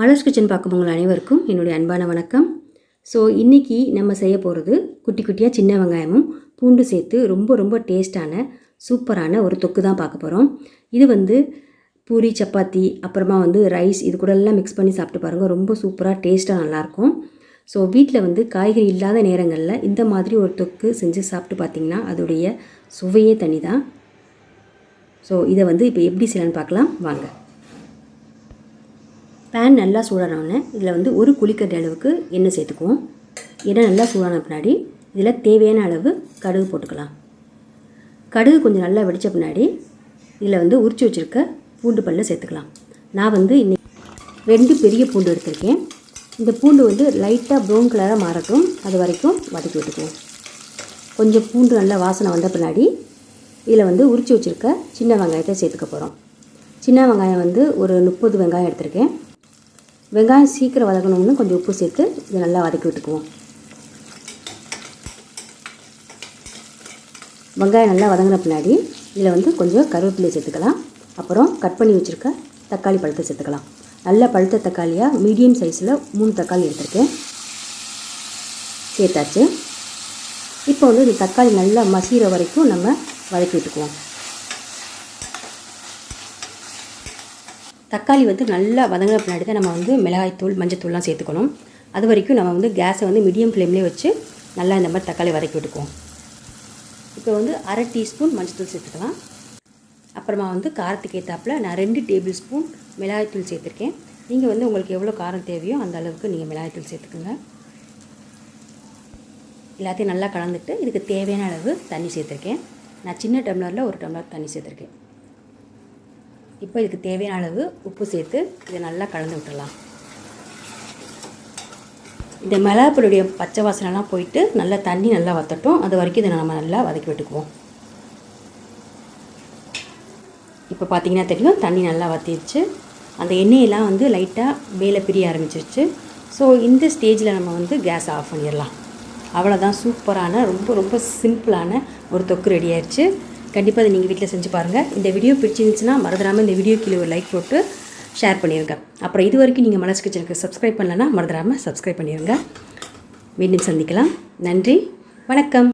Malar's kitchen பார்க்கும் உங்கள் அனைவருக்கும் என்னுடைய அன்பான வணக்கம். ஸோ இன்றைக்கி நம்ம செய்ய போகிறது குட்டி குட்டியாக சின்ன வெங்காயமும் பூண்டு சேர்த்து ரொம்ப டேஸ்டான சூப்பரான ஒரு தொக்கு தான் பார்க்க போகிறோம். இது பூரி, சப்பாத்தி, அப்புறமா ரைஸ் இது கூட எல்லாம் மிக்ஸ் பண்ணி சாப்பிட்டு பாருங்கள். ரொம்ப சூப்பராக டேஸ்ட்டாக நல்லாயிருக்கும். ஸோ வீட்டில் காய்கறி இல்லாத நேரங்களில் இந்த மாதிரி ஒரு தொக்கு செஞ்சு சாப்பிட்டு பார்த்திங்கன்னா அதோடைய சுவையே தனி தான். ஸோ இதை இப்போ எப்படி செய்யலான்னு பார்க்கலாம் வாங்க. பேன் நல்லா சூடானோடனே இதில் ஒரு குழிக்கரண்டி அளவுக்கு எண்ணெய் சேர்த்துக்குவோம். எண்ணெய் நல்லா சூடான பின்னாடி இதில் தேவையான அளவு கடுகு போட்டுக்கலாம். கடுகு கொஞ்சம் நல்லா வெடித்த பின்னாடி இதில் உரித்து வச்சுருக்க பூண்டு பல்லை சேர்த்துக்கலாம். நான் இன்னைக்கு 2 பெரிய பூண்டு எடுத்திருக்கேன். இந்த பூண்டு லைட்டாக ப்ரௌன் கலராக மாறட்டும், அது வரைக்கும் வதக்கி விட்டுக்குவோம். கொஞ்சம் பூண்டு நல்லா வாசனை வந்த பின்னாடி இதில் உரித்து வச்சுருக்க சின்ன வெங்காயத்தை சேர்த்துக்க போகிறோம். சின்ன வெங்காயம் ஒரு 30 வெங்காயம் எடுத்திருக்கேன். வெங்காயம் சீக்கிரம் வதக்கணும்னு கொஞ்சம் உப்பு சேர்த்து இதை நல்லா வதக்கி விட்டுக்குவோம். வெங்காயம் நல்லா வதங்கின பின்னாடி இதில் கொஞ்சம் கருவேப்பிலை சேர்த்துக்கலாம். அப்புறம் கட் பண்ணி வச்சுருக்க தக்காளி பழத்தை சேர்த்துக்கலாம். நல்ல பழுத்த தக்காளியாக மீடியம் சைஸில் 3 தக்காளி எடுத்திருக்கேன். சேர்த்தாச்சு. இப்போ இந்த தக்காளி நல்லா மசிகிற வரைக்கும் நம்ம வதக்கி விட்டுக்குவோம். தக்காளி நல்லா வதங்கின பின்னாடி தான் நம்ம மிளகாய்த்தூள், மஞ்சத்தூள்லாம் சேர்த்துக்கணும். அது வரைக்கும் நம்ம கேஸை மீடியம் ஃப்ளேம்லேயே வச்சு நல்லா இந்த மாதிரி தக்காளி வதக்கி விட்டுக்குவோம். இப்போ 1/2 டீஸ்பூன் மஞ்சத்தூள் சேர்த்துக்கலாம். அப்புறமா காரத்துக்கு ஏற்றாப்பில் நான் 2 டேபிள் ஸ்பூன் மிளகாய்த்தூள் சேர்த்துருக்கேன். நீங்கள் உங்களுக்கு எவ்வளோ காரம் தேவையோ அந்த அளவுக்கு நீங்கள் மிளகாய்த்தூள் சேர்த்துக்குங்க. எல்லாத்தையும் நல்லா கலந்துட்டு இதுக்கு தேவையான அளவு தண்ணி சேர்த்துருக்கேன். நான் சின்ன டம்ளரில் 1 டம்ளர் தண்ணி சேர்த்துருக்கேன். இப்போ இதுக்கு தேவையான அளவு உப்பு சேர்த்து இதை நல்லா கலந்து விட்டுடலாம். இந்த மிளகாப்பொடியுடைய பச்சை வாசனைலாம் போயிட்டு நல்லா தண்ணி நல்லா வற்றட்டும், அது வரைக்கும் இதை நம்ம நல்லா வதக்கி விட்டுக்குவோம். இப்போ பார்த்திங்கன்னா தெரியும், தண்ணி நல்லா வற்றிடுச்சு. அந்த எண்ணெயெல்லாம் லைட்டாக மேலே பிரிய ஆரம்பிச்சிருச்சு. ஸோ இந்த ஸ்டேஜில் நம்ம கேஸ் ஆஃப் பண்ணிடலாம். அவ்வளோதான், சூப்பரான ரொம்ப சிம்பிளான ஒரு தொக்கு ரெடி ஆயிடுச்சு. கண்டிப்பாக அதை நீங்கள் வீட்டில் செஞ்சு பாருங்கள். இந்த வீடியோ பிடிச்சிருந்துச்சுன்னா மறந்துடாமல் இந்த வீடியோ கீழே ஒரு லைக் போட்டு ஷேர் பண்ணிடுங்க. அப்புறம் இது வரைக்கும் நீங்கள் மலர்ஸ் கிச்சனுக்கு சப்ஸ்கிரைப் பண்ணலன்னா மறந்துடாமல் சப்ஸ்கிரைப் பண்ணிடுங்க. மீண்டும் சந்திக்கலாம். நன்றி, வணக்கம்.